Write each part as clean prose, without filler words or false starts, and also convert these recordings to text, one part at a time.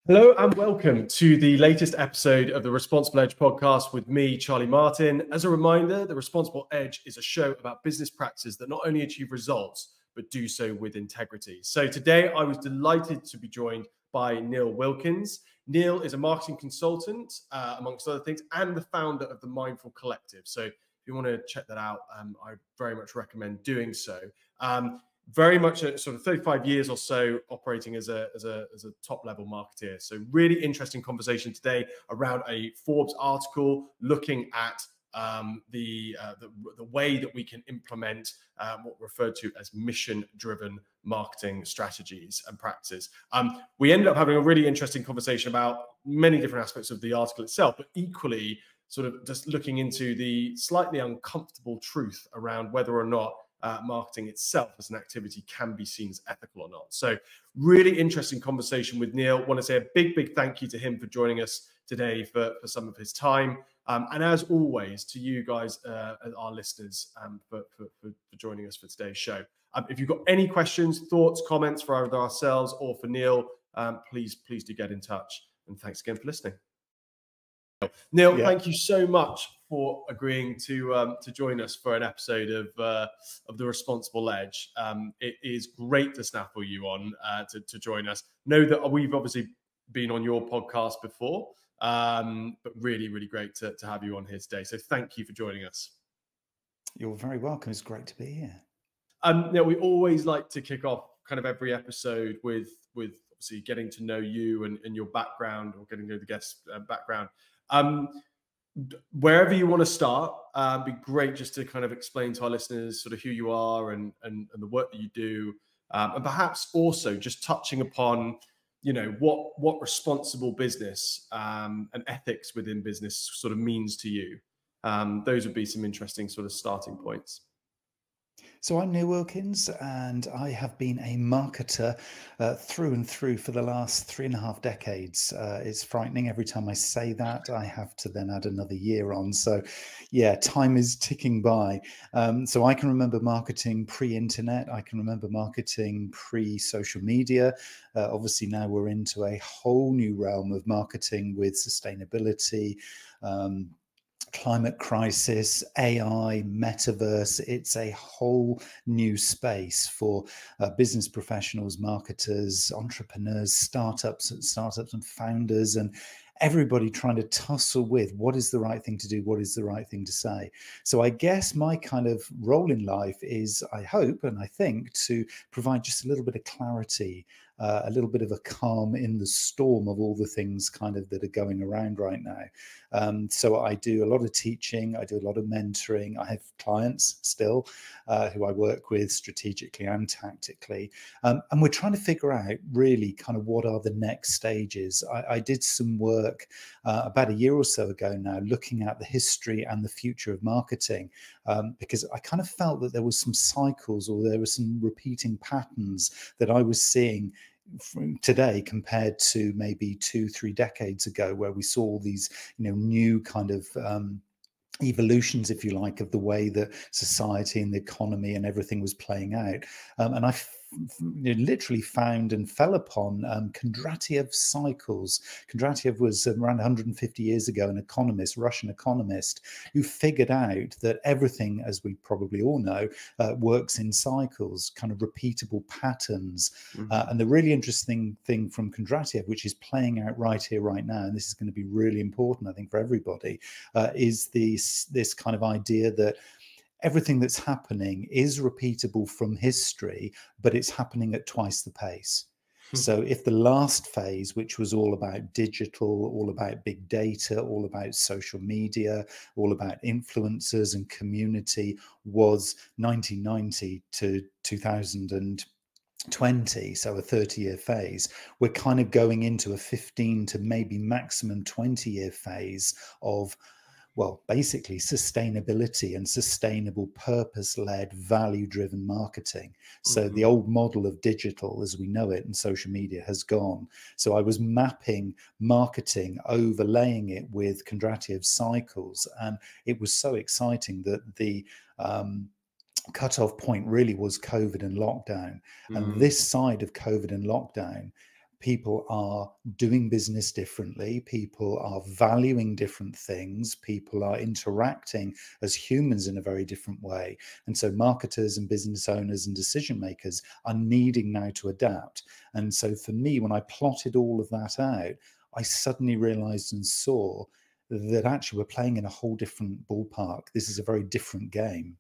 Hello and welcome to the latest episode of the Responsible Edge podcast with me, Charlie Martin. As a reminder, the Responsible Edge is a show about business practices that not only achieve results, but do so with integrity. So today I was delighted to be joined by Neil Wilkins. Neil is a marketing consultant, amongst other things, and the founder of the Mindful Collective. So if you want to check that out, I very much recommend doing so. Very much a sort of 35 years or so operating as a top level marketeer. So really interesting conversation today around a Forbes article looking at the way that we can implement what referred to as mission-driven marketing strategies and practices. We ended up having a really interesting conversation about many different aspects of the article itself, but equally sort of just looking into the slightly uncomfortable truth around whether or not marketing itself as an activity can be seen as ethical or not. So really interesting conversation with Neil. Want to say a big thank you to him for joining us today for some of his time. And as always, to you guys, our listeners, for joining us for today's show. If you've got any questions, thoughts, comments for either ourselves or for Neil, please do get in touch. And thanks again for listening. Neil, thank you so much for agreeing to join us for an episode of the Responsible Edge. It is great to snaffle you on to join us. Know that we've obviously been on your podcast before, but really great to have you on here today. So thank you for joining us. You're very welcome. It's great to be here. We always like to kick off kind of every episode with obviously getting to know you and your background, or getting to know the guest's background. Wherever you want to start, it'd be great just to kind of explain to our listeners sort of who you are and the work that you do, and perhaps also just touching upon, you know, what responsible business and ethics within business sort of means to you. Those would be some interesting sort of starting points. So I'm Neil Wilkins, and I have been a marketer through and through for the last 3.5 decades. It's frightening every time I say that. I have to then add another year on. So yeah, time is ticking by. So I can remember marketing pre-internet. I can remember marketing pre-social media. Obviously now we're into a whole new realm of marketing with sustainability, climate crisis, AI, metaverse. It's a whole new space for business professionals, marketers, entrepreneurs, startups and founders, and everybody trying to tussle with what is the right thing to do, what is the right thing to say. So I guess my kind of role in life is, I hope and I think, to provide just a little bit of clarity, a little bit of a calm in the storm of all the things kind of that are going around right now. So I do a lot of teaching, I do a lot of mentoring. I have clients still who I work with strategically and tactically. And we're trying to figure out really kind of what are the next stages. I did some work about a year or so ago now, looking at the history and the future of marketing, because I kind of felt that there was some cycles, or there were some repeating patterns that I was seeing today compared to maybe 2-3 decades ago, where we saw all these, you know, new kind of evolutions, if you like, of the way that society and the economy and everything was playing out. And I literally found and fell upon Kondratiev cycles. Kondratiev was around 150 years ago an economist, Russian economist, who figured out that everything, as we probably all know, works in cycles, kind of repeatable patterns. And the really interesting thing from Kondratiev, which is playing out right here, right now, and this is going to be really important, I think, for everybody, is this kind of idea that everything that's happening is repeatable from history, but it's happening at twice the pace. So if the last phase, which was all about digital, all about big data, all about social media, all about influencers and community, was 1990 to 2020, so a 30-year phase, we're kind of going into a 15 to maybe maximum 20-year phase of, well, basically sustainability and sustainable, purpose-led, value-driven marketing. So the old model of digital as we know it and social media has gone. So I was mapping marketing, overlaying it with Kondratiev's cycles, and it was so exciting that the cutoff point really was COVID and lockdown. And this side of COVID and lockdown People are doing business differently. People are valuing different things. People are interacting as humans in a very different way. And so marketers and business owners and decision makers are needing now to adapt. And so for me, when I plotted all of that out, I suddenly realized and saw that actually we're playing in a whole different ballpark. This is a very different game.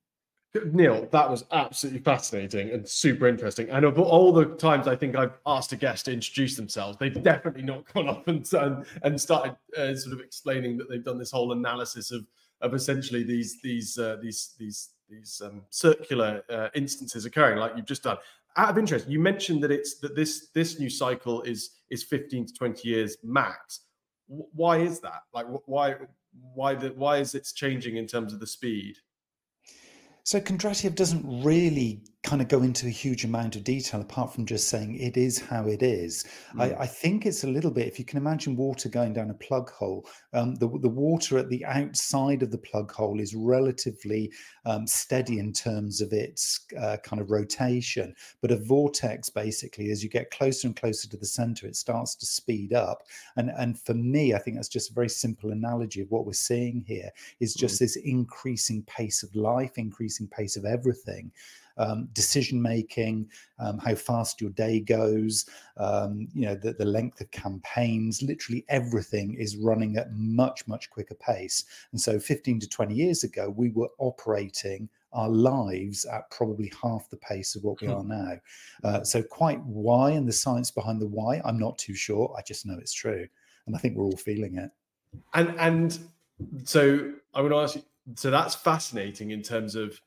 Neil, that was absolutely fascinating and super interesting. And of all the times I think I've asked a guest to introduce themselves, they've definitely not gone up and started sort of explaining that they've done this whole analysis of essentially these circular instances occurring, like you've just done. Out of interest, you mentioned that this new cycle is 15 to 20 years max. Why is that? Like, why is it changing in terms of the speed? So Kondratiev doesn't really kind of go into a huge amount of detail apart from just saying it is how it is. I think it's a little bit, if you can imagine water going down a plug hole, the water at the outside of the plug hole is relatively steady in terms of its kind of rotation. But a vortex, basically, as you get closer and closer to the center, it starts to speed up. And for me, I think that's just a very simple analogy of what we're seeing here is just this increasing pace of life, increasing pace of everything. Decision making, how fast your day goes, the length of campaigns, literally everything is running at much quicker pace. And so 15 to 20 years ago, we were operating our lives at probably half the pace of what we are now. So quite why, and the science behind the why, I'm not too sure. I just know it's true. And I think we're all feeling it. And so I would ask you, so that's fascinating in terms of,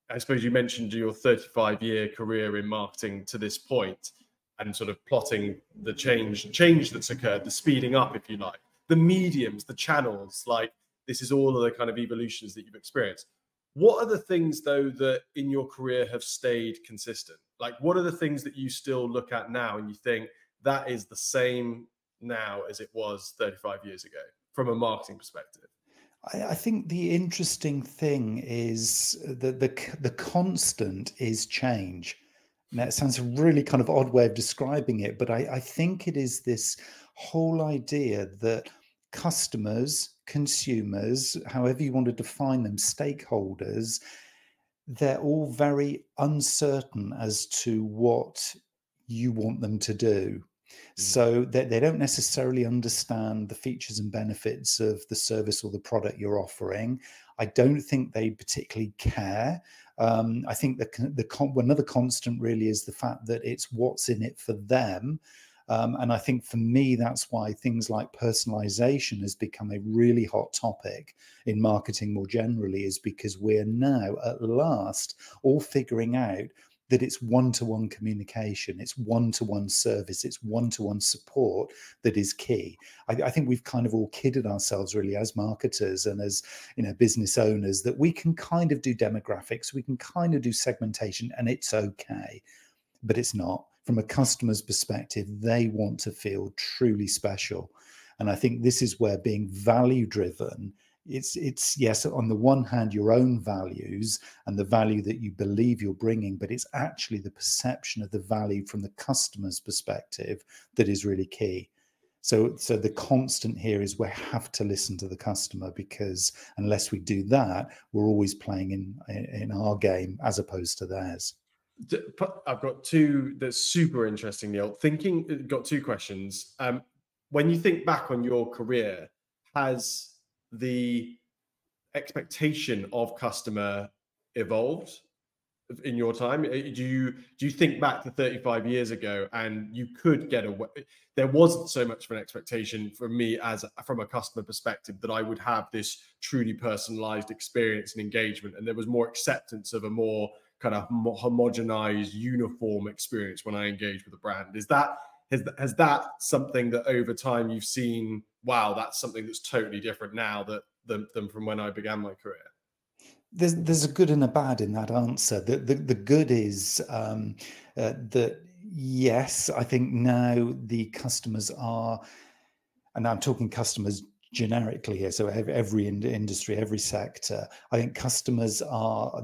I suppose you mentioned your 35-year career in marketing to this point and sort of plotting the change that's occurred, the speeding up, if you like, the mediums, the channels, like this is all of the kind of evolutions that you've experienced. What are the things, though, that in your career have stayed consistent? Like, what are the things that you still look at now and you think that is the same now as it was 35 years ago from a marketing perspective? I think the interesting thing is that the constant is change. Now, it sounds a really kind of odd way of describing it, but I think it is this whole idea that customers, consumers, however you want to define them, stakeholders, they're all very uncertain as to what you want them to do. So they don't necessarily understand the features and benefits of the service or the product you're offering. I don't think they particularly care. I think another constant really is the fact that it's what's in it for them. And I think for me, that's why things like personalization has become a really hot topic in marketing more generally, is because we're now at last all figuring out that it's one-to-one communication, it's one-to-one service, it's one-to-one support that is key. I think we've kind of all kidded ourselves really as marketers and as business owners that we can kind of do demographics, we can kind of do segmentation, and it's okay, but it's not. From a customer's perspective, they want to feel truly special. And I think this is where being value-driven, it's yes, on the one hand, your own values and the value that you believe you're bringing, but it's actually the perception of the value from the customer's perspective that is really key. So the constant here is we have to listen to the customer, because unless we do that, we're always playing in our game as opposed to theirs. I've got two that's super interesting, Neil. Got two questions. When you think back on your career, has the expectation of customer evolved in your time? Do you think back to 35 years ago and you could get away? There wasn't so much of an expectation from me from a customer perspective that I would have this truly personalized experience and engagement, and there was more acceptance of a more kind of homogenized, uniform experience when I engage with a brand. Has that something that over time you've seen, wow, that's something that's totally different now than from when I began my career? There's a good and a bad in that answer. The good is that yes, I think now the customers are, and I'm talking customers generically here, so every industry, every sector, I think customers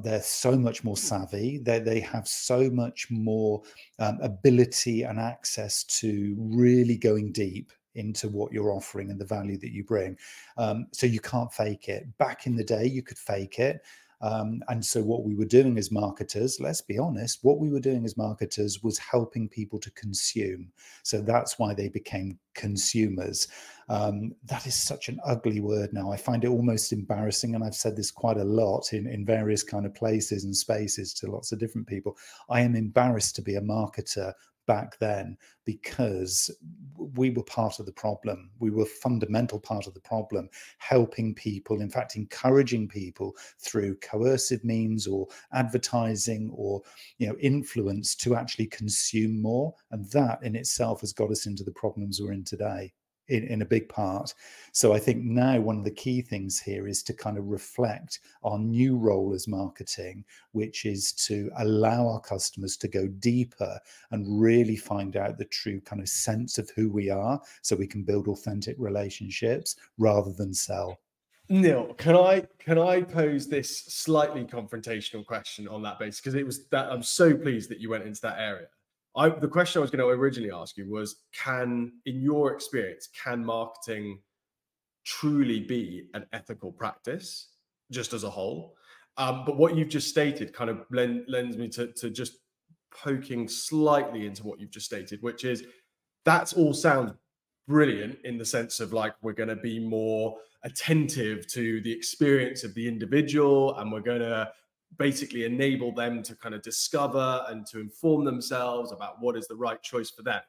they're so much more savvy. They have so much more ability and access to really going deep into what you're offering and the value that you bring. So you can't fake it. Back in the day, you could fake it. And so what we were doing as marketers, let's be honest, what we were doing as marketers was helping people to consume. So that's why they became consumers. That is such an ugly word now. I find it almost embarrassing. And I've said this quite a lot in various kind of places and spaces to lots of different people. I am embarrassed to be a marketer back then, because we were part of the problem. We were a fundamental part of the problem, helping people, in fact, encouraging people through coercive means or advertising or, you know, influence to actually consume more. And that in itself has got us into the problems we're in today. In a big part. So I think now one of the key things here is to kind of reflect our new role as marketing, which is to allow our customers to go deeper and really find out the true kind of sense of who we are, so we can build authentic relationships rather than sell. Neil, can I pose this slightly confrontational question on that basis? Because it was that I'm so pleased that you went into that area. The question I was going to originally ask you was, in your experience, can marketing truly be an ethical practice just as a whole? But what you've just stated kind of lends me to just poking slightly into what you've just stated, which is that's all sounds brilliant in the sense of like, we're going to be more attentive to the experience of the individual, and we're going to basically enable them to kind of discover and to inform themselves about what is the right choice for them.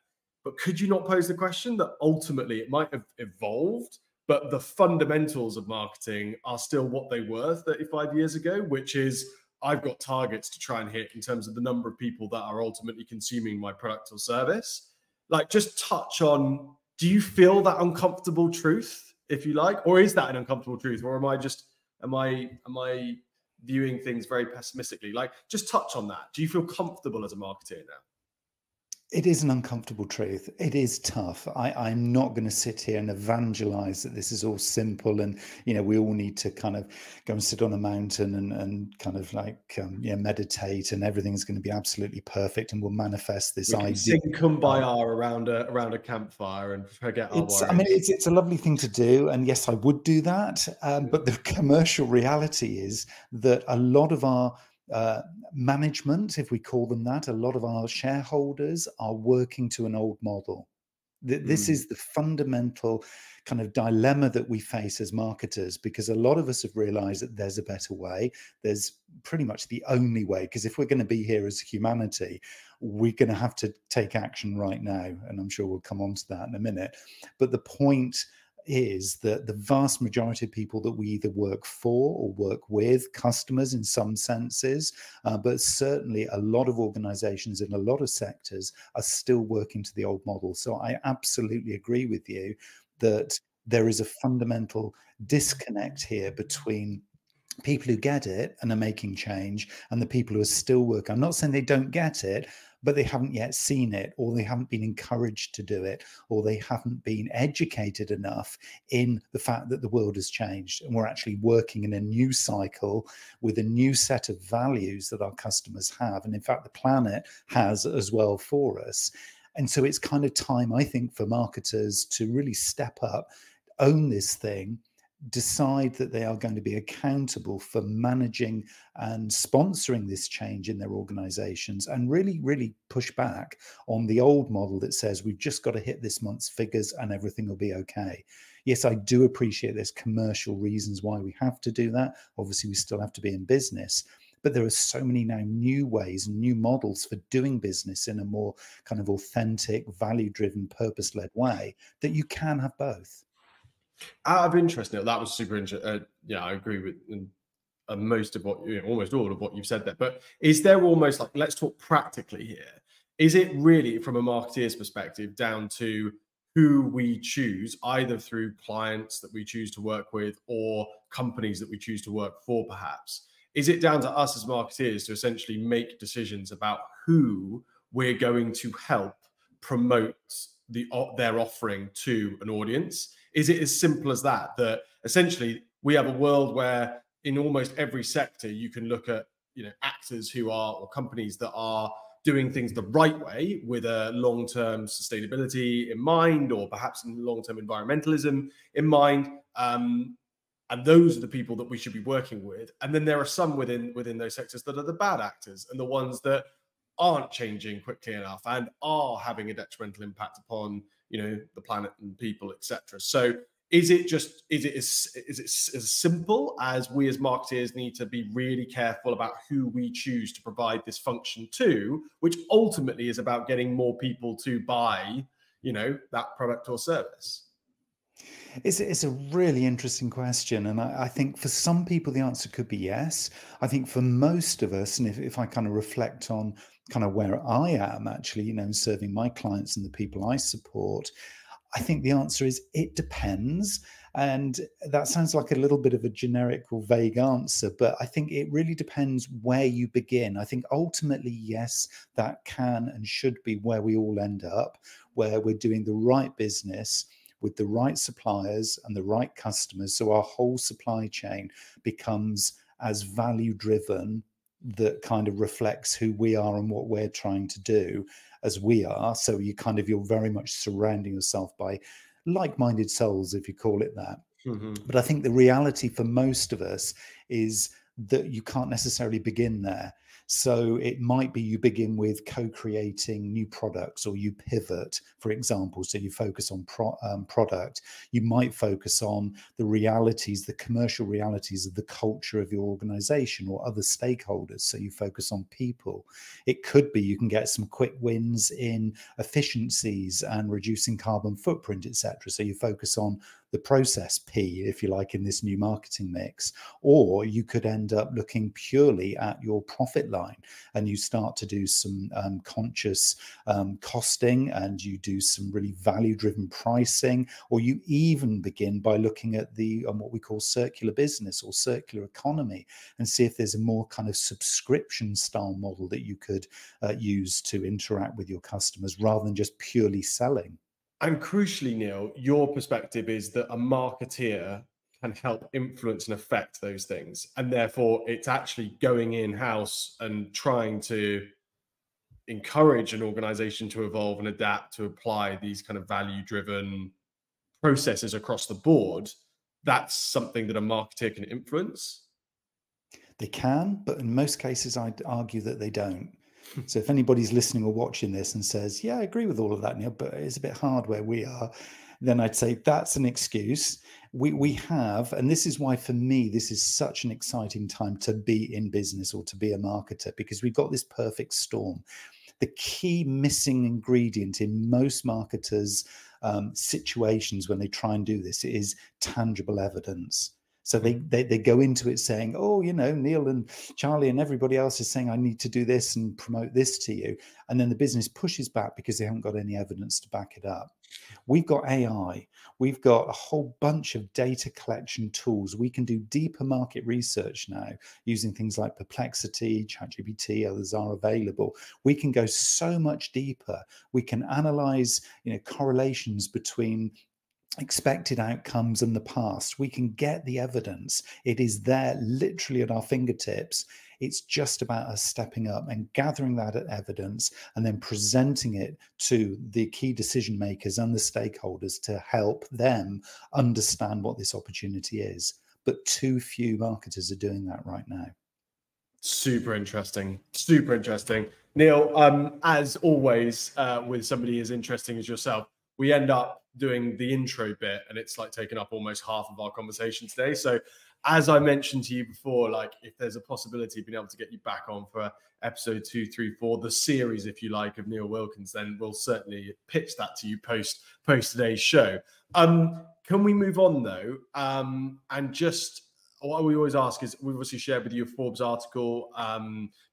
But could you not pose the question that ultimately it might have evolved, but the fundamentals of marketing are still what they were 35 years ago, which is I've got targets to try and hit in terms of the number of people that are ultimately consuming my product or service? Like, just touch on, do you feel that uncomfortable truth, if you like, or is that an uncomfortable truth? Or am I viewing things very pessimistically? Like, just touch on that. Do you feel comfortable as a marketer now? It is an uncomfortable truth. It is tough. I'm not going to sit here and evangelize that this is all simple and, you know, we all need to kind of go and sit on a mountain and kind of like, meditate, and everything's going to be absolutely perfect and we'll manifest this idea. Sing Kumbaya around a campfire and forget our worries. I mean, it's a lovely thing to do. And yes, I would do that. But the commercial reality is that a lot of our management, if we call them that, a lot of our shareholders are working to an old model. This is the fundamental kind of dilemma that we face as marketers, because a lot of us have realized that there's a better way. There's pretty much the only way, because if we're going to be here as humanity, we're going to have to take action right now. And I'm sure we'll come on to that in a minute. But the point is that the vast majority of people that we either work for or work with, customers in some senses, but certainly a lot of organizations in a lot of sectors are still working to the old model. So I absolutely agree with you that there is a fundamental disconnect here between people who get it and are making change and the people who are still working. I'm not saying they don't get it, but they haven't yet seen it, or they haven't been encouraged to do it, or they haven't been educated enough in the fact that the world has changed and we're actually working in a new cycle with a new set of values that our customers have. And in fact, the planet has as well for us. And so it's kind of time, I think, for marketers to really step up, own this thing, decide that they are going to be accountable for managing and sponsoring this change in their organizations, and really push back on the old model that says we've just got to hit this month's figures and everything will be okay. Yes, I do appreciate there's commercial reasons why we have to do that. Obviously, we still have to be in business, but there are so many now new ways and new models for doing business in a more kind of authentic, value-driven, purpose-led way that you can have both. Out of interest, Neil, that was super interesting. Yeah, I agree with most of what, almost all of what you've said there. But is there almost like, let's talk practically here. Is it really, from a marketeer's perspective, down to who we choose, either through clients that we choose to work with or companies that we choose to work for, perhaps? Is it down to us as marketeers to essentially make decisions about who we're going to help promote their offering to an audience? Is it as simple as that? That essentially we have a world where in almost every sector you can look at actors who are, or companies that are doing things the right way with a long-term sustainability in mind, or perhaps in long-term environmentalism in mind. And those are the people that we should be working with. And then there are some within those sectors that are the bad actors, and the ones that aren't changing quickly enough and are having a detrimental impact upon the planet and people, etc. So is it as simple as we as marketeers need to be really careful about who we choose to provide this function to, which ultimately is about getting more people to buy that product or service? It's a really interesting question. And I think for some people, the answer could be yes. I think for most of us, and if I kind of reflect on kind of where I am actually, serving my clients and the people I support, I think the answer is it depends. And that sounds like a little bit of a generic or vague answer, but I think it really depends where you begin. I think ultimately, yes, that can and should be where we all end up, where we're doing the right business with the right suppliers and the right customers. So our whole supply chain becomes as value driven, that kind of reflects who we are and what we're trying to do as we are. So you're very much surrounding yourself by like-minded souls, if you call it that. Mm-hmm. But I think the reality for most of us is that you can't necessarily begin there. So it might be you begin with co-creating new products, or you pivot, for example. So you focus on product. You might focus on the realities, the commercial realities of the culture of your organization or other stakeholders. So you focus on people. It could be you can get some quick wins in efficiencies and reducing carbon footprint, etc. So you focus on the process P, if you like, in this new marketing mix. Or you could end up looking purely at your profit line, and you start to do some conscious costing, and you do some really value-driven pricing, or you even begin by looking at the what we call circular business or circular economy, and see if there's a more kind of subscription style model that you could use to interact with your customers rather than just purely selling. And crucially, Neil, your perspective is that a marketeer can help influence and affect those things. And therefore, it's actually going in-house and trying to encourage an organization to evolve and adapt, to apply these kind of value-driven processes across the board. That's something that a marketeer can influence. They can, but in most cases, I'd argue that they don't. So if anybody's listening or watching this and says, yeah, I agree with all of that, Neil, but it's a bit hard where we are, then I'd say that's an excuse. We have, and this is why for me, this is such an exciting time to be in business or to be a marketer, because we've got this perfect storm. The key missing ingredient in most marketers' situations when they try and do this is tangible evidence. So they go into it saying, oh, Neil and Charlie and everybody else is saying I need to do this and promote this to you. And then the business pushes back because they haven't got any evidence to back it up. We've got AI. We've got a whole bunch of data collection tools. We can do deeper market research now using things like Perplexity, ChatGPT, others are available. We can go so much deeper. We can analyze, correlations between expected outcomes in the past. We can get the evidence. It is there literally at our fingertips. It's just about us stepping up and gathering that evidence and then presenting it to the key decision makers and the stakeholders to help them understand what this opportunity is. But too few marketers are doing that right now. Super interesting. Super interesting. Neil, as always, with somebody as interesting as yourself, we end up doing the intro bit, and it's like taking up almost half of our conversation today. So as I mentioned to you before, like if there's a possibility of being able to get you back on for episode 2, 3, 4, the series, if you like, of Neil Wilkins, then we'll certainly pitch that to you post today's show. Can we move on though? And just what we always ask is, we've obviously shared with you a Forbes article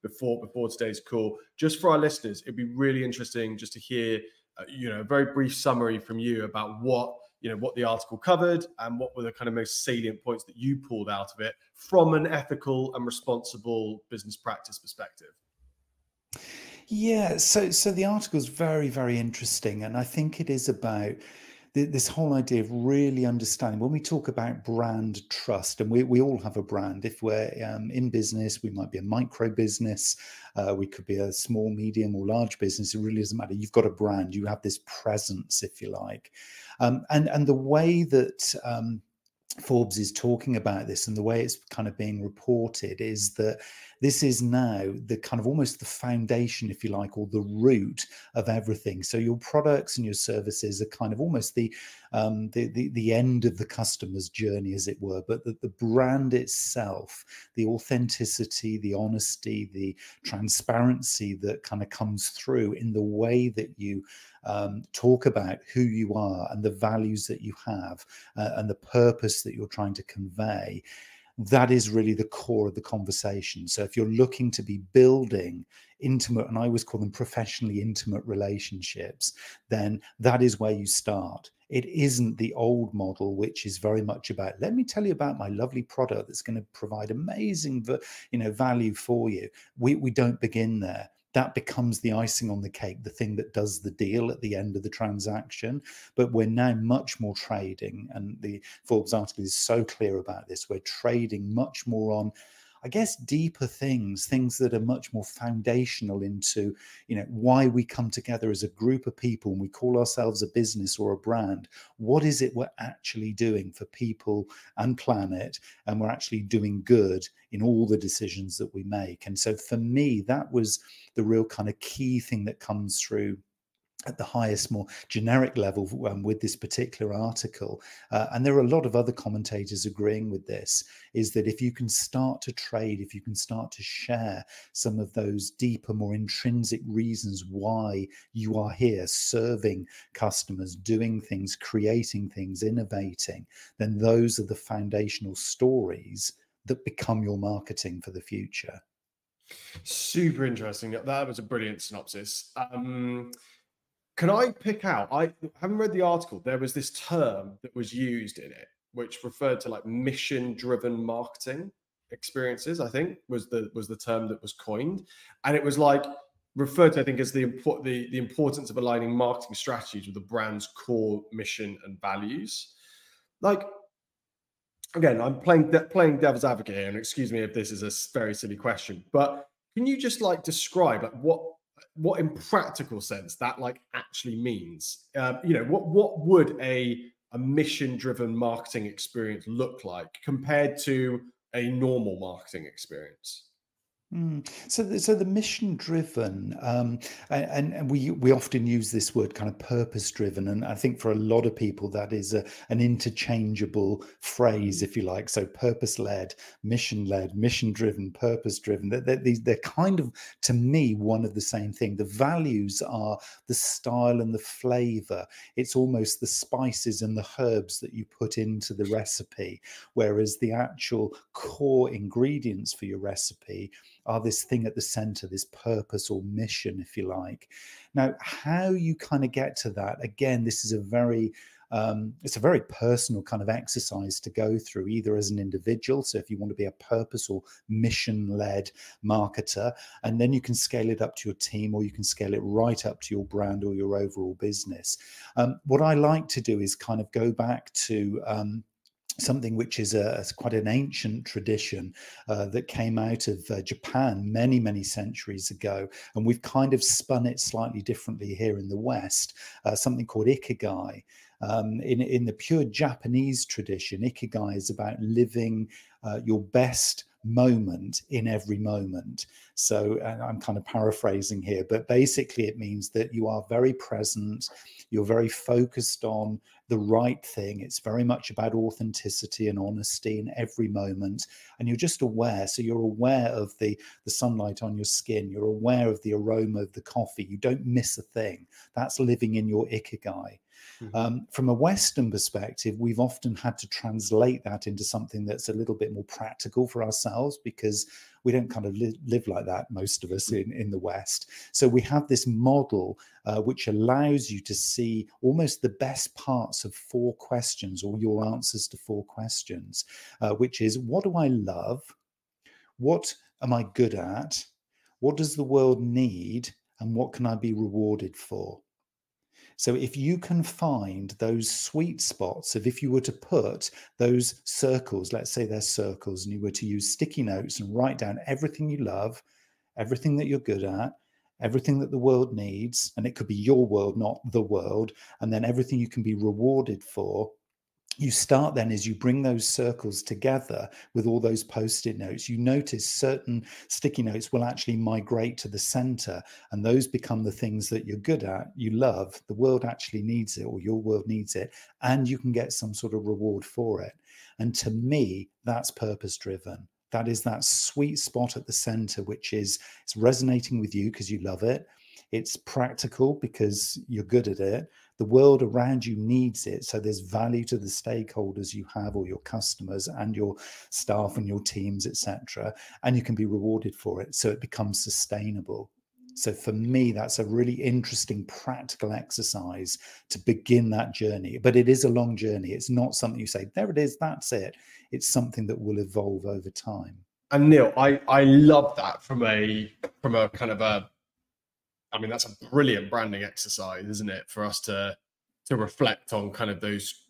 before today's call. Just for our listeners, it'd be really interesting just to hear a very brief summary from you about what the article covered and what were the kind of most salient points that you pulled out of it from an ethical and responsible business practice perspective. Yeah, so the article is very, very interesting, and I think it is about this whole idea of really understanding when we talk about brand trust, and we all have a brand. If we're in business, we might be a micro business, we could be a small, medium, or large business. It really doesn't matter. You've got a brand. You have this presence, if you like, and the way that Forbes is talking about this and the way it's kind of being reported is that this is now the kind of almost the foundation, if you like, or the root of everything. So your products and your services are kind of almost the end of the customer's journey, as it were. But the brand itself, the authenticity, the honesty, the transparency that kind of comes through in the way that you talk about who you are and the values that you have and the purpose that you're trying to convey, that is really the core of the conversation. So if you're looking to be building intimate, and I always call them professionally intimate relationships, then that is where you start. It isn't the old model, which is very much about, let me tell you about my lovely product that's going to provide amazing, value for you. We don't begin there. That becomes the icing on the cake, the thing that does the deal at the end of the transaction. But we're now much more trading, and the Forbes article is so clear about this. We're trading much more on, I guess, deeper things that are much more foundational into, why we come together as a group of people and we call ourselves a business or a brand. What is it we're actually doing for people and planet? And we're actually doing good in all the decisions that we make. And so for me, that was the real kind of key thing that comes through at the highest, more generic level with this particular article. And there are a lot of other commentators agreeing with this, is that if you can start to trade, if you can start to share some of those deeper, more intrinsic reasons why you are here, serving customers, doing things, creating things, innovating, then those are the foundational stories that become your marketing for the future. Super interesting. That was a brilliant synopsis. Can I pick out? I haven't read the article. There was this term that was used in it, which referred to like mission-driven marketing experiences. I think was the term that was coined, and it was like referred to, I think, as the importance of aligning marketing strategies with the brand's core mission and values. Like, again, I'm playing devil's advocate here, and excuse me if this is a very silly question, but can you just like describe like what in practical sense that like actually means? What would a mission-driven marketing experience look like compared to a normal marketing experience? So the mission driven, and we often use this word kind of purpose driven, and I think for a lot of people that is an interchangeable phrase, if you like. So purpose led, mission driven, purpose driven. They're kind of, to me, one of the same thing. The values are the style and the flavor. It's almost the spices and the herbs that you put into the recipe, whereas the actual core ingredients for your recipe are this thing at the center, this purpose or mission, if you like. Now, how you kind of get to that, again, this is it's a very personal kind of exercise to go through, either as an individual. So if you want to be a purpose or mission-led marketer, and then you can scale it up to your team, or you can scale it right up to your brand or your overall business. What I like to do is kind of go back to something which is quite an ancient tradition that came out of Japan many centuries ago, and we've kind of spun it slightly differently here in the West, something called ikigai. In the pure Japanese tradition, ikigai is about living your best moment in every moment. So I'm kind of paraphrasing here, but basically it means that you are very present, you're very focused on the right thing. It's very much about authenticity and honesty in every moment, and you're just aware. So you're aware of the sunlight on your skin, you're aware of the aroma of the coffee, you don't miss a thing. That's living in your ikigai. From a Western perspective, we've often had to translate that into something that's a little bit more practical for ourselves, because we don't kind of live like that, most of us in the West. So we have this model which allows you to see almost the best parts of 4 questions, or your answers to 4 questions, which is, what do I love? What am I good at? What does the world need? and what can I be rewarded for? So if you can find those sweet spots of, if you were to put those circles, let's say they're circles, and you were to use sticky notes and write down everything you love, everything that you're good at, everything that the world needs, and it could be your world, not the world, and then everything you can be rewarded for, you start then, as you bring those circles together with all those post-it notes, you notice certain sticky notes will actually migrate to the center, and those become the things that you're good at, you love, the world actually needs it, or your world needs it, and you can get some sort of reward for it. And to me, that's purpose driven. That is that sweet spot at the center, which is, it's resonating with you because you love it. It's practical because you're good at it. The world around you needs it. So there's value to the stakeholders you have, or your customers and your staff and your teams, etc. And you can be rewarded for it. So it becomes sustainable. So for me, that's a really interesting practical exercise to begin that journey. But it is a long journey. It's not something you say, there it is, that's it. It's something that will evolve over time. And Neil, I love that from a kind of a, I mean, that's a brilliant branding exercise, isn't it? For us to reflect on kind of those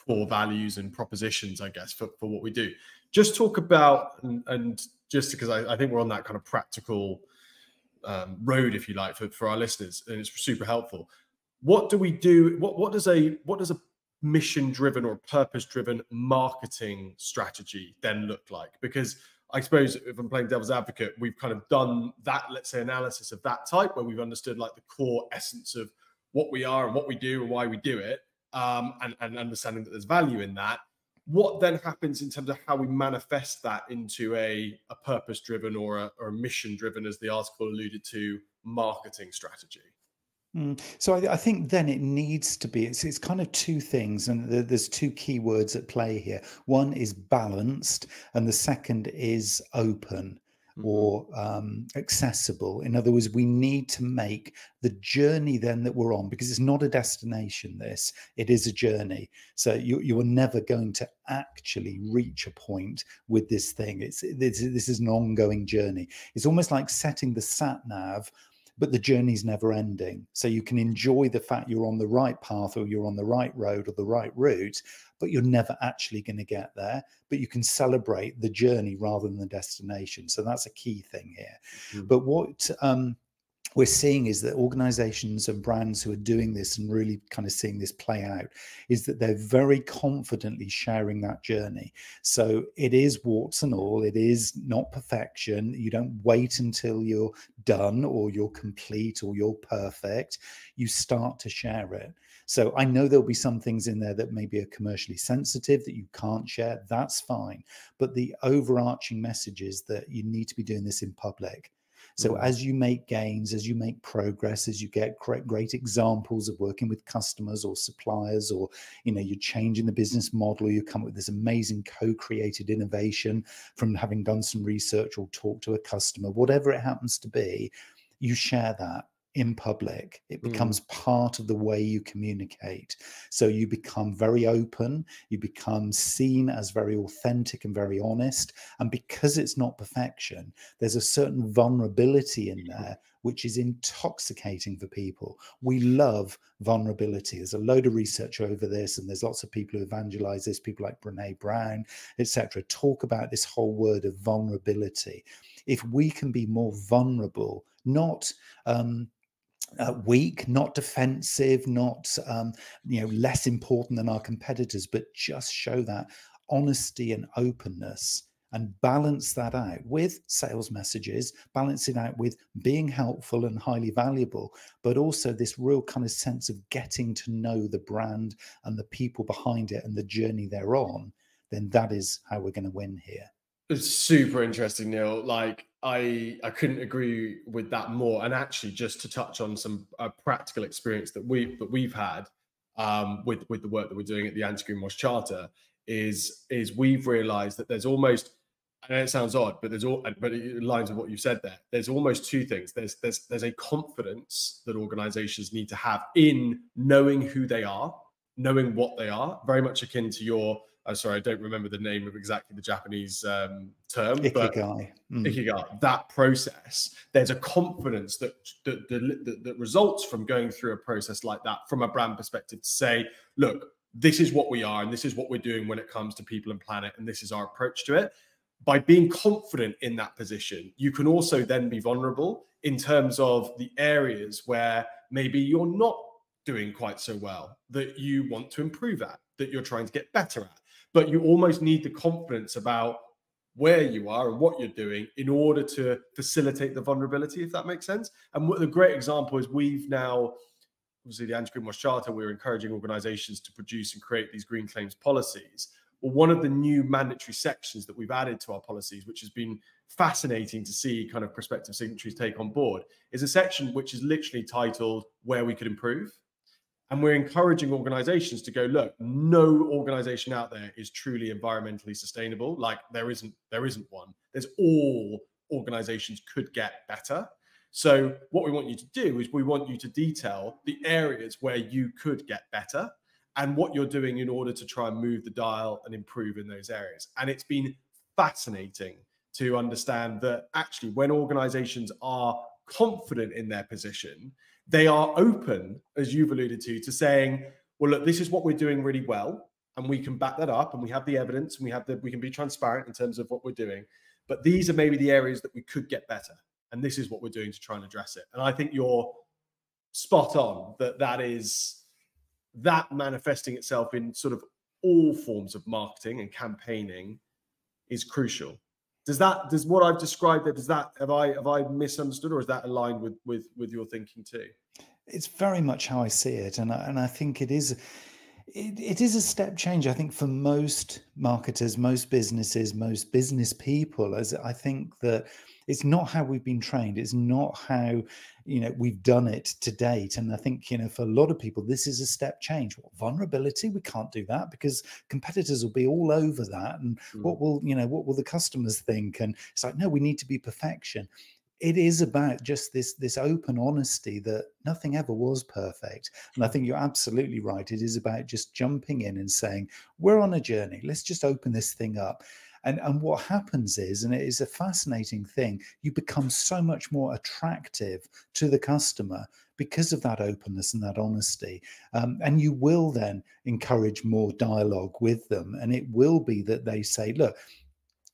core values and propositions, I guess, for what we do. Just talk about, and just because I think we're on that kind of practical road, if you like, for our listeners, and it's super helpful. What do we do? What does a mission-driven or purpose-driven marketing strategy then look like? Because I suppose, if I'm playing devil's advocate, we've kind of done that, let's say, analysis of that type, where we've understood like the core essence of what we are and what we do and why we do it, and understanding that there's value in that. What then happens in terms of how we manifest that into a purpose-driven or a mission-driven, as the article alluded to, marketing strategy? So I think then it needs to be, it's kind of two things, and there's two key words at play here. One is balanced, and the second is open or accessible. In other words, we need to make the journey then that we're on, because it's not a destination, it is a journey. So you are never going to actually reach a point with this thing. This is an ongoing journey. It's almost like setting the sat nav, but the journey's never ending. So you can enjoy the fact you're on the right path, or you're on the right road or the right route, but you're never actually going to get there. But you can celebrate the journey rather than the destination. So that's a key thing here. But what we're seeing is that organizations and brands who are doing this and really kind of seeing this play out is that they're very confidently sharing that journey. So it is warts and all. It is not perfection. You don't wait until you're done or you're complete or you're perfect. You start to share it. So I know there'll be some things in there that maybe are commercially sensitive that you can't share. That's fine. But the overarching message is that you need to be doing this in public. So as you make gains, as you make progress, as you get great examples of working with customers or suppliers, or, you're changing the business model, you come up with this amazing co-created innovation from having done some research or talk to a customer, whatever it happens to be, you share that in public. It becomes part of the way you communicate. So you become very open, you become seen as very authentic and very honest. And because it's not perfection, there's a certain vulnerability in there, which is intoxicating for people. We love vulnerability. There's a load of research over this, and there's lots of people who evangelize this, people like Brene Brown, etc., talk about this whole word of vulnerability. If we can be more vulnerable, not weak, not defensive, not less important than our competitors, but just show that honesty and openness, and balance that out with sales messages, balance it out with being helpful and highly valuable, but also this real kind of sense of getting to know the brand and the people behind it and the journey they're on, then that is how we're going to win here. It's super interesting, Neil. Like I couldn't agree with that more. And actually, just to touch on some practical experience that we've had with the work that we're doing at the Anti-Greenwash Charter is we've realised that there's almost, I know it sounds odd, but it aligns with what you said there. There's almost two things. There's a confidence that organisations need to have in knowing who they are, knowing what they are, very much akin to your I'm sorry, I don't remember the name of exactly the Japanese term, but Ikigai. Ikigai, that process, there's a confidence that results from going through a process like that from a brand perspective to say, look, this is what we are and this is what we're doing when it comes to people and planet, and this is our approach to it. By being confident in that position, you can also then be vulnerable in terms of the areas where maybe you're not doing quite so well, that you want to improve at, that you're trying to get better at. But you almost need the confidence about where you are and what you're doing in order to facilitate the vulnerability, if that makes sense. And what the great example is, we've now, obviously the Anti-Greenwash Charter, we're encouraging organizations to produce and create these green claims policies. Well, one of the new mandatory sections that we've added to our policies, which has been fascinating to see kind of prospective signatories take on board, is a section which is literally titled Where We Could Improve. And we're encouraging organizations to go, look, no organization out there is truly environmentally sustainable. Like there isn't one. There's all organizations could get better. So what we want you to do is we want you to detail the areas where you could get better and what you're doing in order to try and move the dial and improve in those areas. And it's been fascinating to understand that actually when organizations are confident in their position, they are open, as you've alluded to saying, well, look, this is what we're doing really well, and we can back that up, and we have the evidence, and we can be transparent in terms of what we're doing. But these are maybe the areas that we could get better, and this is what we're doing to try and address it. And I think you're spot on that manifesting itself in sort of all forms of marketing and campaigning is crucial. Does what I've described there, have I misunderstood, or is that aligned with your thinking too? It's very much how I see it, and I think it is a step change. I think for most marketers, most businesses, most business people, as I think that it's not how we've been trained. It's not how, we've done it to date. And I think, for a lot of people, this is a step change. What, vulnerability? We can't do that because competitors will be all over that. And what will the customers think? And it's like, no, we need to be perfection. It is about just this open honesty that nothing ever was perfect. And I think you're absolutely right. It is about just jumping in and saying, we're on a journey. Let's just open this thing up. And what happens is, and it is a fascinating thing, you become so much more attractive to the customer because of that openness and that honesty. And you will then encourage more dialogue with them. And it will be that they say, look,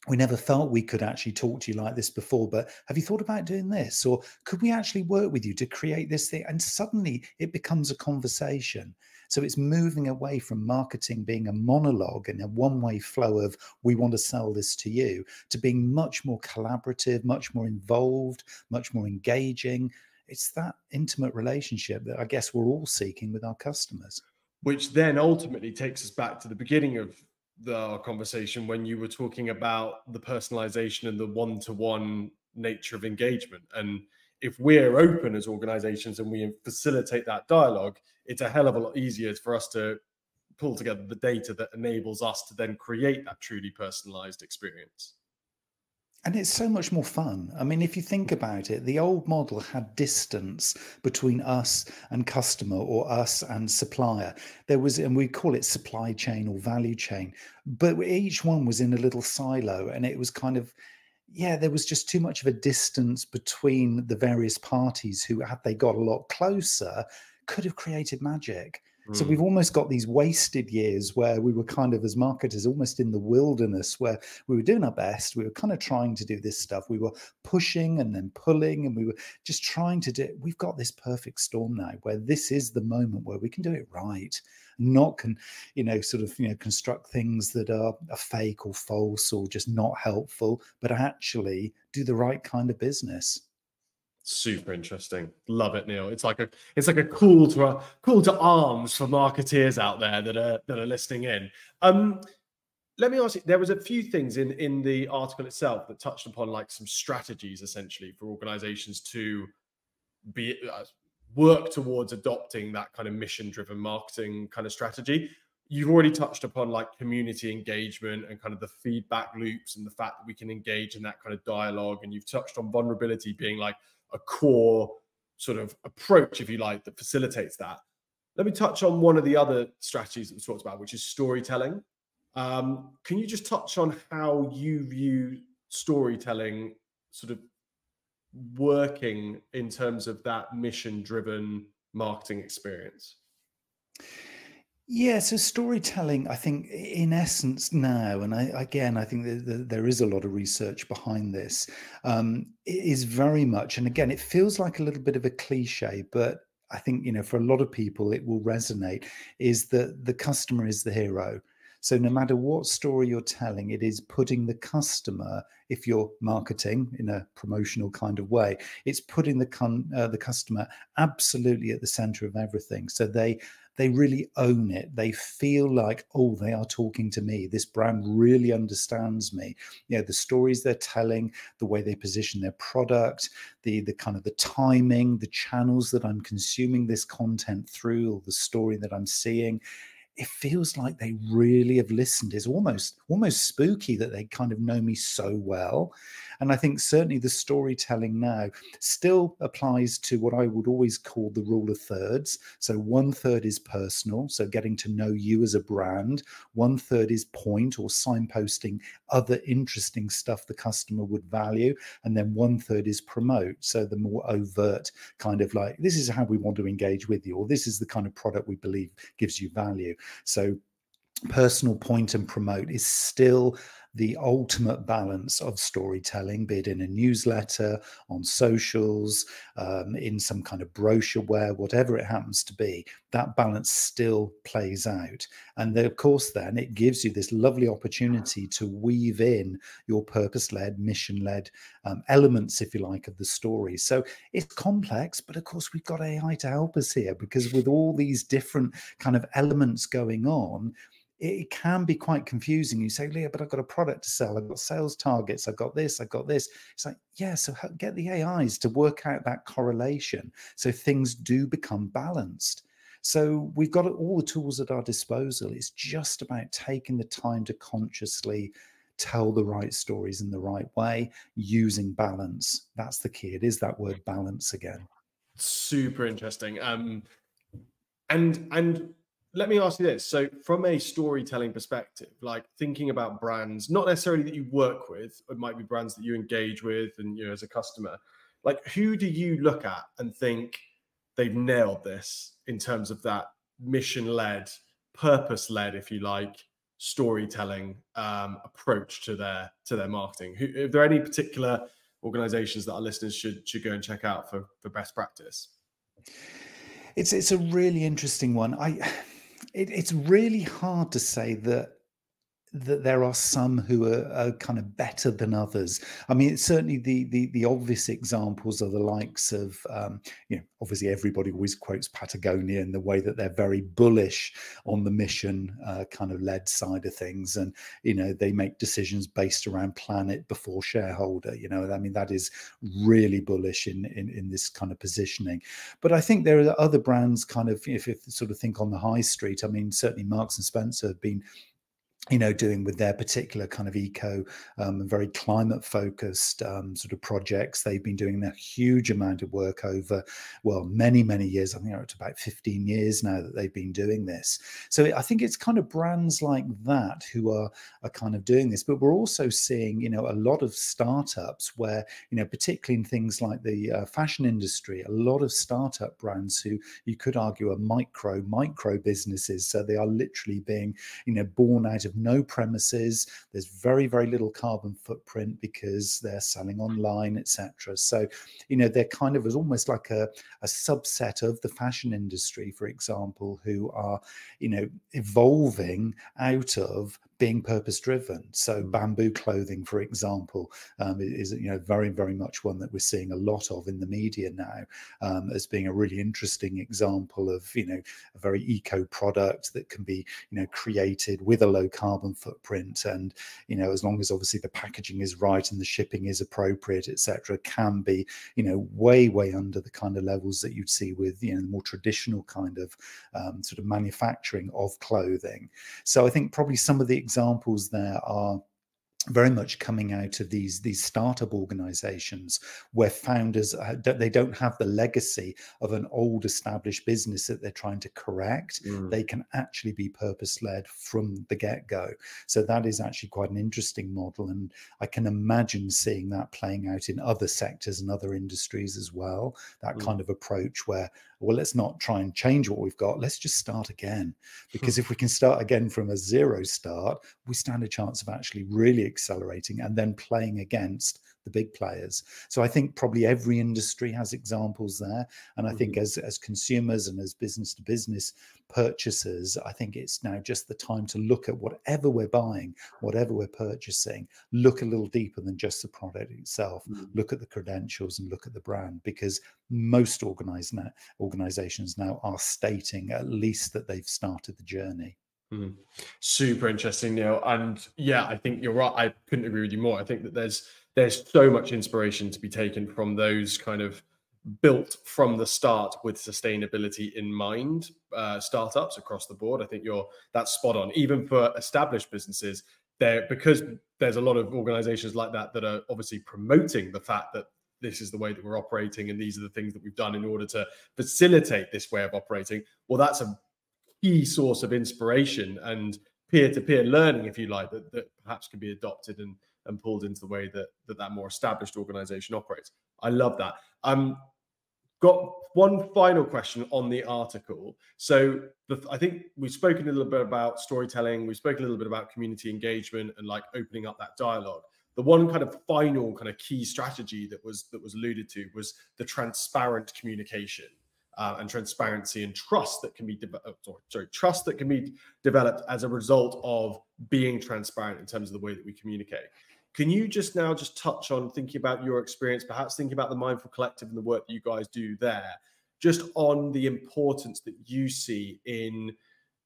we never felt we could actually talk to you like this before, but have you thought about doing this? Or could we actually work with you to create this thing? And suddenly it becomes a conversation. So it's moving away from marketing being a monologue and a one-way flow of, we want to sell this to you, to being much more collaborative, much more involved, much more engaging. It's that intimate relationship that I guess we're all seeking with our customers. Which then ultimately takes us back to the beginning of our conversation when you were talking about the personalization and the one-to-one nature of engagement. And if we're open as organizations and we facilitate that dialogue, it's a hell of a lot easier for us to pull together the data that enables us to then create that truly personalized experience. And it's so much more fun. I mean, if you think about it, the old model had distance between us and customer or us and supplier. There was, and we call it supply chain or value chain, but each one was in a little silo, and it was kind of, there was just too much of a distance between the various parties who, had they got a lot closer, could have created magic. So we've almost got these wasted years where we were kind of, as marketers, almost in the wilderness, where we were doing our best. We were kind of trying to do this stuff. We were pushing and then pulling, and we were just trying to do it. We've got this perfect storm now where this is the moment where we can do it right, not construct things that are fake or false or just not helpful, but actually do the right kind of business. Super interesting. Love it, Neil. It's like a call to arms for marketeers out there that are listening in. Let me ask you, there was a few things in the article itself that touched upon like some strategies essentially for organizations to be work towards adopting that kind of mission-driven marketing kind of strategy. You've already touched upon like community engagement and kind of the feedback loops and the fact that we can engage in that kind of dialogue. And you've touched on vulnerability being like a core sort of approach, if you like, that facilitates that. Let me touch on one of the other strategies that we talked about, which is storytelling. Can you just touch on how you view storytelling sort of working in terms of that mission-driven marketing experience? Yeah, so storytelling, I think, in essence now, and I think that there is a lot of research behind this, it is very much, and again, it feels like a little bit of a cliche, but I think, for a lot of people, it will resonate, is that the customer is the hero. So no matter what story you're telling, it is putting the customer, if you're marketing in a promotional kind of way, it's putting the customer absolutely at the center of everything. So they really own it. They feel like, oh, they are talking to me. This brand really understands me. The stories they're telling, the way they position their product, the kind of the timing, the channels that I'm consuming this content through, or the story that I'm seeing. It feels like they really have listened. It's almost spooky that they kind of know me so well. And I think certainly the storytelling now still applies to what I would always call the rule of thirds. So 1/3 is personal, so getting to know you as a brand. 1/3 is point or signposting other interesting stuff the customer would value. And then 1/3 is promote. So the more overt kind of like, this is how we want to engage with you, or this is the kind of product we believe gives you value. So personal, point, and promote is still the ultimate balance of storytelling, be it in a newsletter, on socials, in some kind of brochureware, whatever it happens to be. That balance still plays out. And then, of course, then it gives you this lovely opportunity to weave in your purpose-led, mission-led elements, if you like, of the story. So it's complex, but of course we've got AI to help us here, because with all these different kind of elements going on, it can be quite confusing. You say, Leah, but I've got a product to sell. I've got sales targets. I've got this. I've got this. It's like, yeah, so get the AIs to work out that correlation so things do become balanced. So we've got all the tools at our disposal. It's just about taking the time to consciously tell the right stories in the right way, using balance. That's the key. It is that word balance again. Super interesting. And let me ask you this. So from a storytelling perspective, like thinking about brands, not necessarily that you work with, it might be brands that you engage with and as a customer, like who do you look at and think they've nailed this in terms of that mission-led, purpose-led, if you like, storytelling approach to their marketing? Are there any particular organizations that our listeners should go and check out for best practice? It's a really interesting one. It's really hard to say that there are some who are kind of better than others. I mean, it's certainly the obvious examples are the likes of, obviously everybody always quotes Patagonia in the way that they're very bullish on the mission kind of led side of things. And, they make decisions based around planet before shareholder, I mean, that is really bullish in this kind of positioning. But I think there are other brands kind of, if you sort of think on the high street, I mean, certainly Marks and Spencer have been doing with their particular kind of eco very climate focused sort of projects. They've been doing a huge amount of work over, well, many years. I think it's about 15 years now that they've been doing this. So I think it's kind of brands like that who are kind of doing this. But we're also seeing, a lot of startups where, particularly in things like the fashion industry, a lot of startup brands who you could argue are micro businesses. So they are literally being, born out of no premises. There's very little carbon footprint because they're selling online, etc. So they're kind of as almost like a subset of the fashion industry, for example, who are evolving out of being purpose driven. So bamboo clothing, for example, is very much one that we're seeing a lot of in the media now, as being a really interesting example of a very eco product that can be created with a low carbon footprint, and as long as obviously the packaging is right and the shipping is appropriate, etc., can be way under the kind of levels that you'd see with the more traditional kind of sort of manufacturing of clothing. So I think probably some of the examples there are very much coming out of these startup organizations where founders, they don't have the legacy of an old established business that they're trying to correct. They can actually be purpose-led from the get-go. So that is actually quite an interesting model, and I can imagine seeing that playing out in other sectors and other industries as well, that kind of approach where, well, let's not try and change what we've got, let's just start again. Because if we can start again from a zero start, we stand a chance of actually really accelerating and then playing against the big players. So I think probably every industry has examples there. And I think as consumers and as business to business purchasers, I think it's now just the time to look at whatever we're buying, whatever we're purchasing, look a little deeper than just the product itself, look at the credentials and look at the brand, because most organizations now are stating at least that they've started the journey. Super interesting, Neil. And yeah, I think you're right. I couldn't agree with you more. I think that there's so much inspiration to be taken from those kind of built from the start with sustainability in mind startups across the board. I think that's spot on. Even for established businesses, because there's a lot of organizations like that that are obviously promoting the fact that this is the way that we're operating and these are the things that we've done in order to facilitate this way of operating. Well, that's a key source of inspiration and peer-to-peer learning, if you like, that perhaps can be adopted and pulled into the way that more established organization operates. I love that. Got one final question on the article. So I think we've spoken a little bit about storytelling. We've spoken a little bit about community engagement and like opening up that dialogue. The one kind of final kind of key strategy that was alluded to was the transparent communication. And transparency and trust that can be trust that can be developed as a result of being transparent in terms of the way that we communicate. Can you just touch on thinking about your experience, perhaps thinking about the Mindful Collective and the work that you guys do there, just on the importance that you see in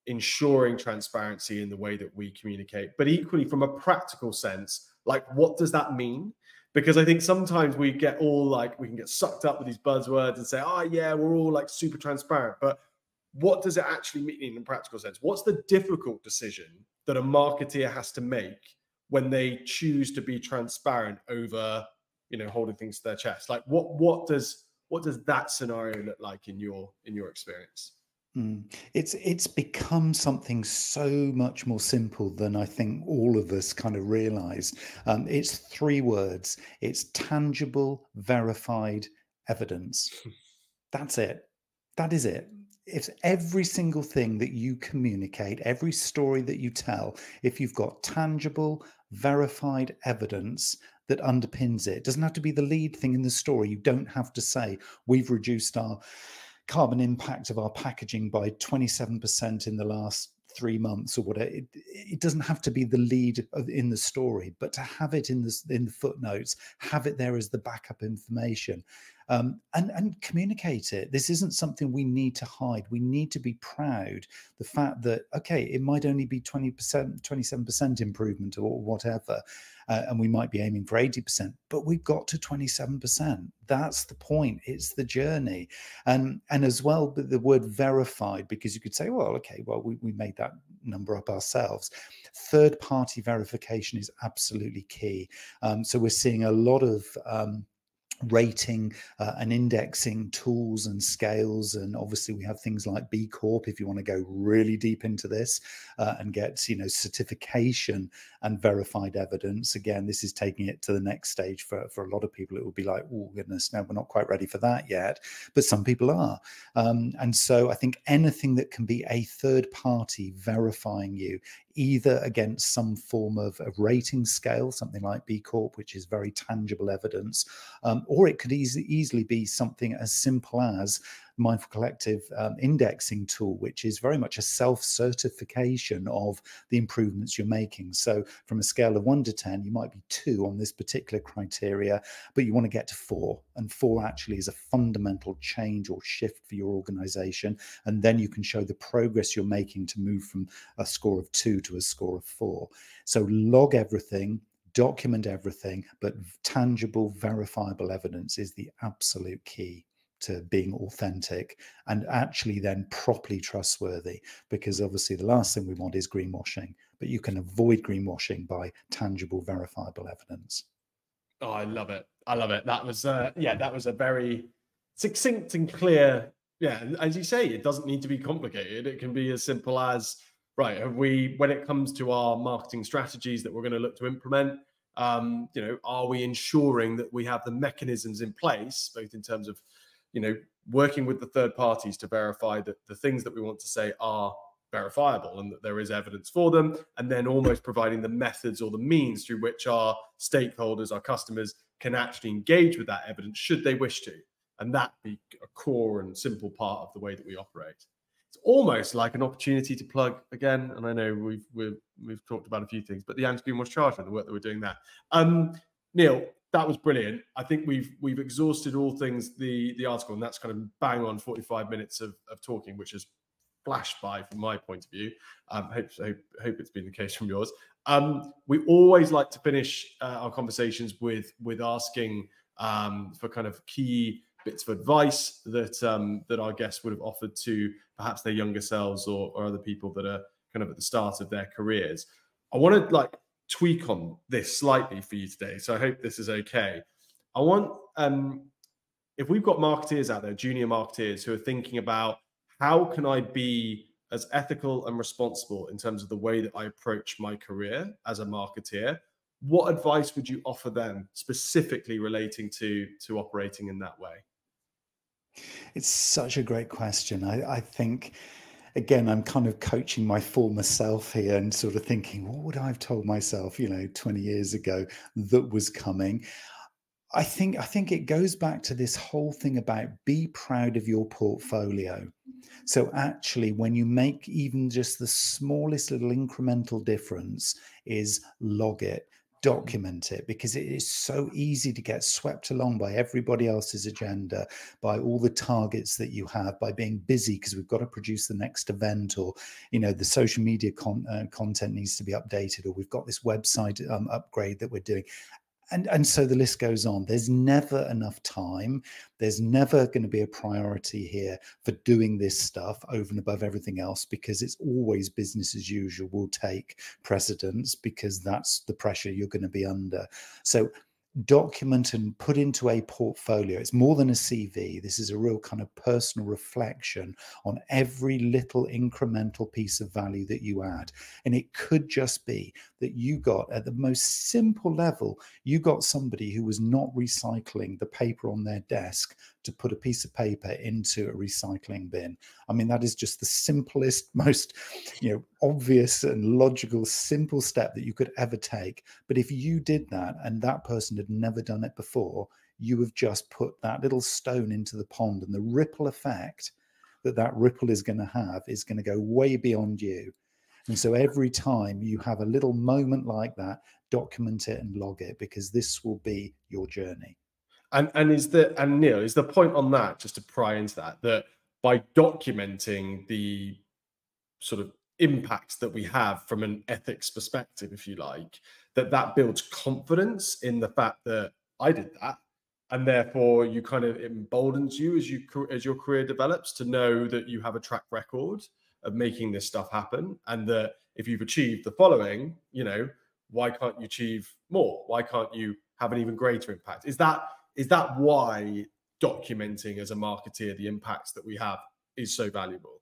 ensuring transparency in the way that we communicate, but equally from a practical sense, like what does that mean? Because I think sometimes we get all like, we can get sucked up with these buzzwords and say, oh yeah, we're all like super transparent. But what does it actually mean in a practical sense? What's the difficult decision that a marketeer has to make when they choose to be transparent over, holding things to their chest? Like what does that scenario look like in your experience? It's become something so much more simple than I think all of us kind of realized. It's 3 words. It's tangible, verified evidence. That's it. That is it. It's every single thing that you communicate, every story that you tell, if you've got tangible, verified evidence that underpins it. It doesn't have to be the lead thing in the story. You don't have to say, we've reduced our carbon impact of our packaging by 27% in the last 3 months or whatever. It doesn't have to be the lead in the story, but to have it in the footnotes, have it there as the backup information, and communicate it. This isn't something we need to hide. We need to be proud. The fact that, okay, it might only be 20%, 27% improvement or whatever, and we might be aiming for 80%, but we've got to 27%. That's the point. It's the journey. And as well, the word verified, because you could say, well, okay, well, we made that number up ourselves. Third-party verification is absolutely key. So we're seeing a lot of rating and indexing tools and scales, and obviously we have things like B Corp if you want to go really deep into this and get certification and verified evidence. Again, this is taking it to the next stage for a lot of people. It will be like, oh goodness, no, we're not quite ready for that yet, but some people are. And so I think anything that can be a third party verifying you, either against some form of a rating scale, something like B Corp, which is very tangible evidence, or it could easily be something as simple as Mindful Collective indexing tool, which is very much a self-certification of the improvements you're making. So from a scale of 1 to 10, you might be 2 on this particular criteria, but you want to get to 4. And 4 actually is a fundamental change or shift for your organization. And then you can show the progress you're making to move from a score of 2 to a score of 4. So log everything, document everything, but tangible, verifiable evidence is the absolute key to being authentic and actually then properly trustworthy, because obviously the last thing we want is greenwashing, but you can avoid greenwashing by tangible, verifiable evidence. Oh, I love it. I love it. That was yeah, that was a very succinct and clear. Yeah, and as you say, it doesn't need to be complicated. It can be as simple as, right, have we, when it comes to our marketing strategies that we're going to look to implement, you know, are we ensuring that we have the mechanisms in place, both in terms of, you know, working with the third parties to verify that the things that we want to say are verifiable and that there is evidence for them, and then almost providing the methods or the means through which our stakeholders, our customers, can actually engage with that evidence should they wish to, and that be a core and simple part of the way that we operate. It's almost like an opportunity to plug again, and I know we've talked about a few things, but the anti-greenwash charter and the work that we're doing there. Neil, that was brilliant. I think we've exhausted all things the article, and that's kind of bang on 45 minutes of talking, which is flashed by from my point of view. Hope it's been the case from yours. We always like to finish our conversations with asking for kind of key bits of advice that our guests would have offered to perhaps their younger selves or other people that are kind of at the start of their careers. I want to like tweak on this slightly for you today, so I hope this is okay. I want if we've got marketeers out there, junior marketeers who are thinking about, how can I be as ethical and responsible in terms of the way that I approach my career as a marketeer? What advice would you offer them specifically relating to operating in that way? It's such a great question. I think, again, I'm kind of coaching my former self here and sort of thinking, what would I have told myself, 20 years ago that was coming? I think it goes back to this whole thing about be proud of your portfolio. So actually, when you make even just the smallest little incremental difference, is log it, document it, because it is so easy to get swept along by everybody else's agenda, by all the targets that you have, by being busy because we've got to produce the next event, or the social media content needs to be updated, or we've got this website upgrade that we're doing. And so the list goes on. There's never enough time. There's never going to be a priority here for doing this stuff over and above everything else, because it's always business as usual will take precedence, because that's the pressure you're going to be under. So document and put into a portfolio. It's more than a CV. This is a real kind of personal reflection on every little incremental piece of value that you add. And it could just be that you got, at the most simple level, you got somebody who was not recycling the paper on their desk to put a piece of paper into a recycling bin. I mean, that is just the simplest, most obvious and logical, simple step that you could ever take. But if you did that and that person had never done it before, you have just put that little stone into the pond, and the ripple effect that ripple is going to have is going to go way beyond you. And so every time you have a little moment like that, document it and log it, because this will be your journey. And Neil, is the point on that, just to pry into that by documenting the sort of impacts that we have from an ethics perspective, if you like, that builds confidence in the fact that I did that, and therefore you kind of, it emboldens you as your career develops to know that you have a track record of making this stuff happen, and that if you've achieved the following, why can't you achieve more? Why can't you have an even greater impact? Is that why documenting as a marketeer the impacts that we have is so valuable?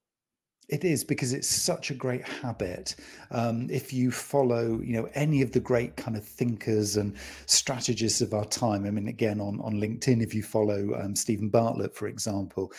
It is, because it's such a great habit. If you follow, any of the great kind of thinkers and strategists of our time, I mean, again, on LinkedIn, if you follow Stephen Bartlett, for example,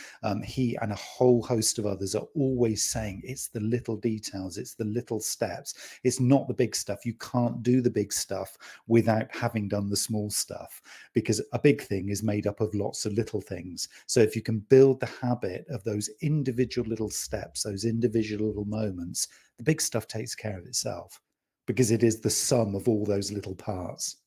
he and a whole host of others are always saying it's the little details, it's the little steps. It's not the big stuff. You can't do the big stuff without having done the small stuff, because a big thing is made up of lots of little things. So if you can build the habit of those individual little steps, those individual little moments, the big stuff takes care of itself, because it is the sum of all those little parts.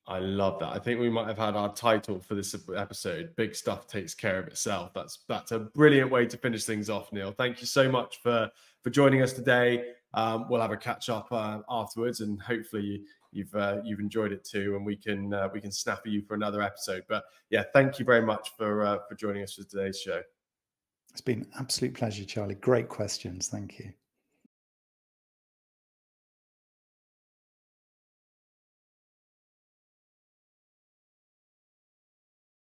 I love that. I think we might have had our title for this episode, Big Stuff Takes Care of Itself. That's a brilliant way to finish things off, Neil. Thank you so much for joining us today. we'll have a catch up afterwards, and hopefully you've enjoyed it too, and we can snap you for another episode. But yeah, thank you very much for joining us for today's show. It's been an absolute pleasure, Charlie. Great questions. Thank you.